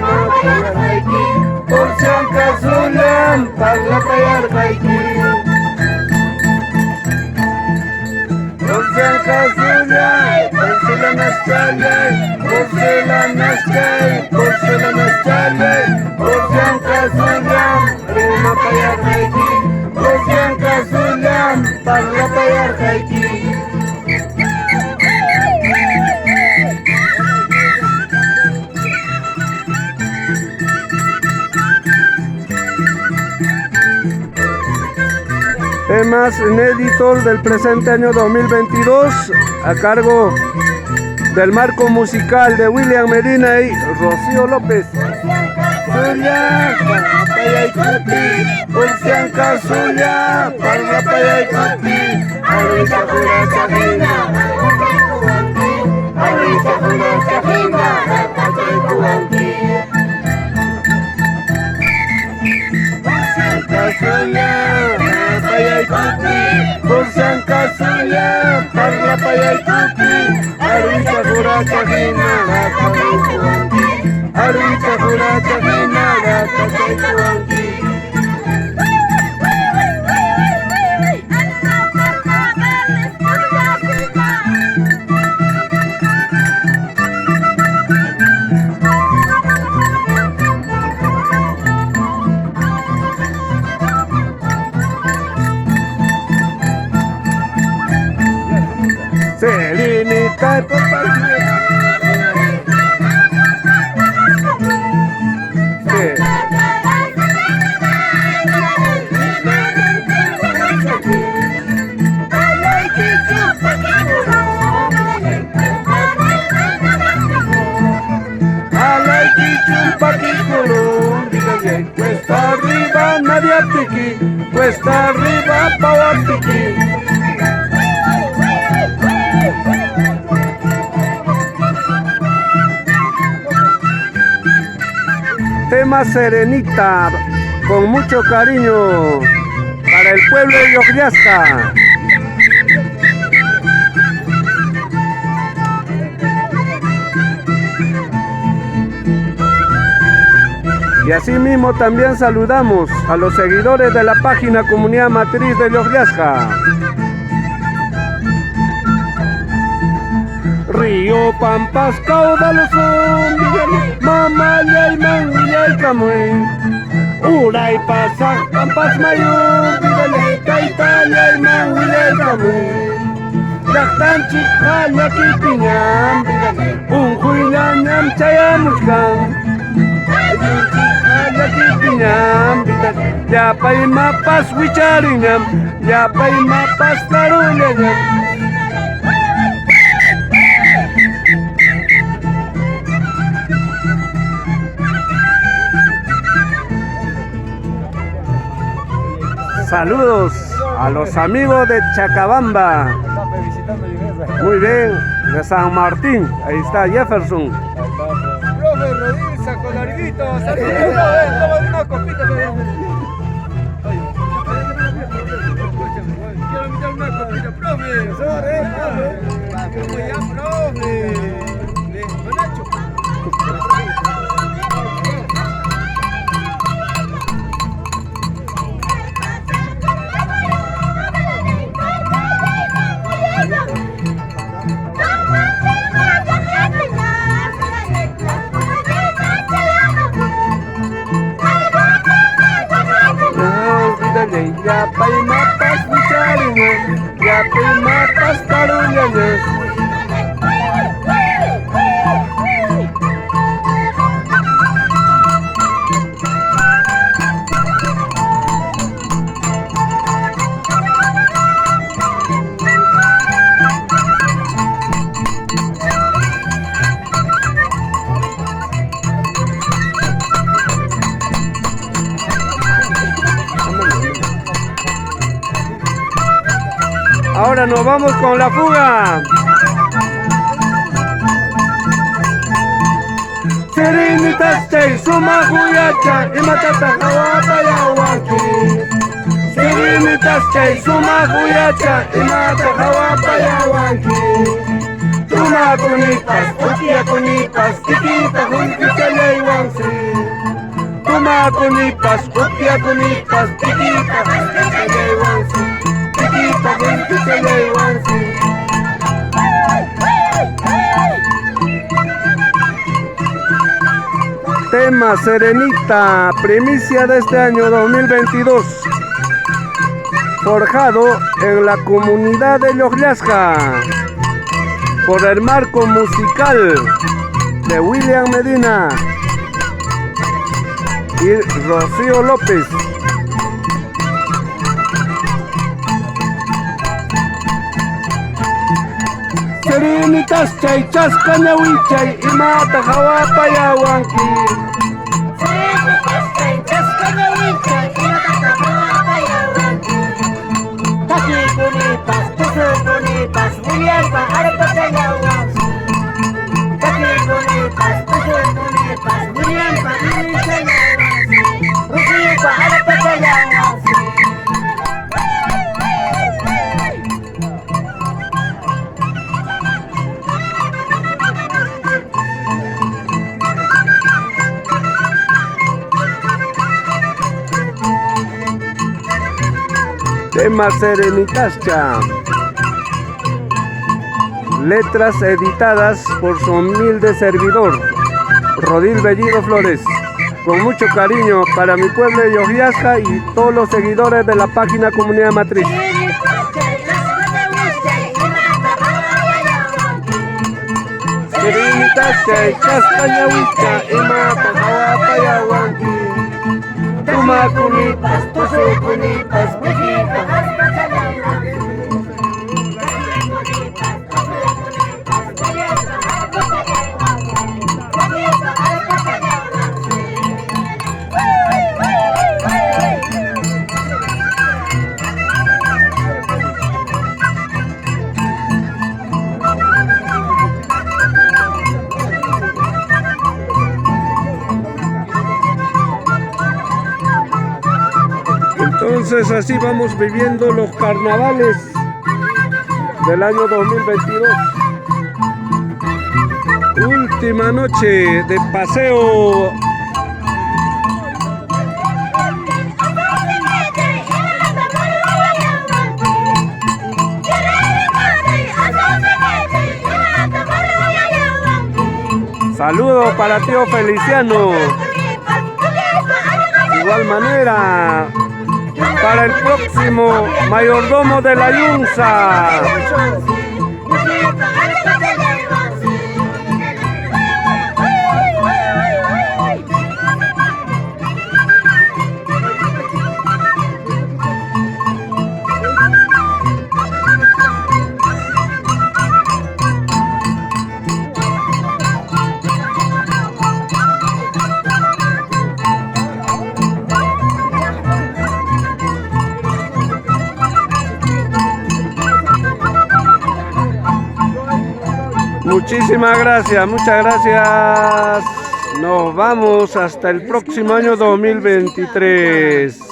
rimakayarqayki Pulsankasullay parlapayarqayki Pulsankasullay porcelanaschallay porcelanaschay porcelanaschallay Pulsankasullay rimakayarqayki Pulsankasullay parlapayarqayki Temas inéditos del presente año 2022 a cargo del marco musical de William Medina y Rocío López. Suya, Pulsianca suya, Palmapaya y Cuti, Arisa Jura Chajina, Arisa Jura Chajina, Ratata y Cuanqui. Pulsianca suya, Pulsianca suya, Palmapaya y Cuti, Arisa Jura Chajina, Ratata y Cuanqui. Arisa Jura Chajina, Ratata y Cuanqui. Serenita y cuesta arriba nadie piqui, cuesta arriba power piqui. Tema Serenita, con mucho cariño para el pueblo de Yogyaska. Y asimismo también saludamos a los seguidores de la página Comunidad Matriz de Yogyaska. Río Pampas caudaloso, Mamaya y Manguilla y Camuy. Uray pasa Pampas Mayú, Caitaya y Manguilla y Camuy. Yactan Chikaya Kipiñam, Unjuilañam Chayamuscan. Yapay mapas wichariñam, yapay mapas taruñañam. Saludos a los amigos de Chacabamba. Muy bien, de San Martín, ahí está Jefferson. Profe Rodríguez, saco larguito, toma una copita. Quiero invitar una copita, profe. ¿Cómo ya, profe? Don Nacho. Yapay mapas wichariñas, yapay mapas taruñañas. Ahora nos vamos con la fuga. Serenitas chay suma huyacha y matata hawapa yawanki. Serenitas chay suma huyacha y matata hawapa yawanki. Tuma kunipas, utia kunipas, tikita hunkichayaywansi. Tuma kunipas, utia kunipas, tikita hunkichayaywansi. Tikita hunkichayaywansi. Tema Serenita, primicia de este año 2022. Forjado en la comunidad de Llollasca por el marco musical de William Medina y Rocío López. Serenitas chay chascañawichay y mata jawapayawanki. Serenitas chay chascañawichay y mata jawapayawanki. Taki kunipas, tusu kunipas, Williampa arpachayawanki. Taki kunipas, tusu kunipas, Williampa arpachayawanki. Rocíopa arpachayawanki. Tema Serenitascha. Letras editadas por su humilde servidor, Rodil Bellido Flores. Con mucho cariño para mi pueblo de Llollasca y todos los seguidores de la página Comunidad Matriz. Serenitascha, chascañahuicha, y mata jawapayawanki. Tuma kunipas, tusu kunipas, mijita. Entonces así vamos viviendo los carnavales del año 2022. Última noche de paseo. Saludos para tío Feliciano. De igual manera, para el próximo mayordomo de la Yunza. Muchísimas gracias, muchas gracias. Nos vamos hasta el próximo año 2023.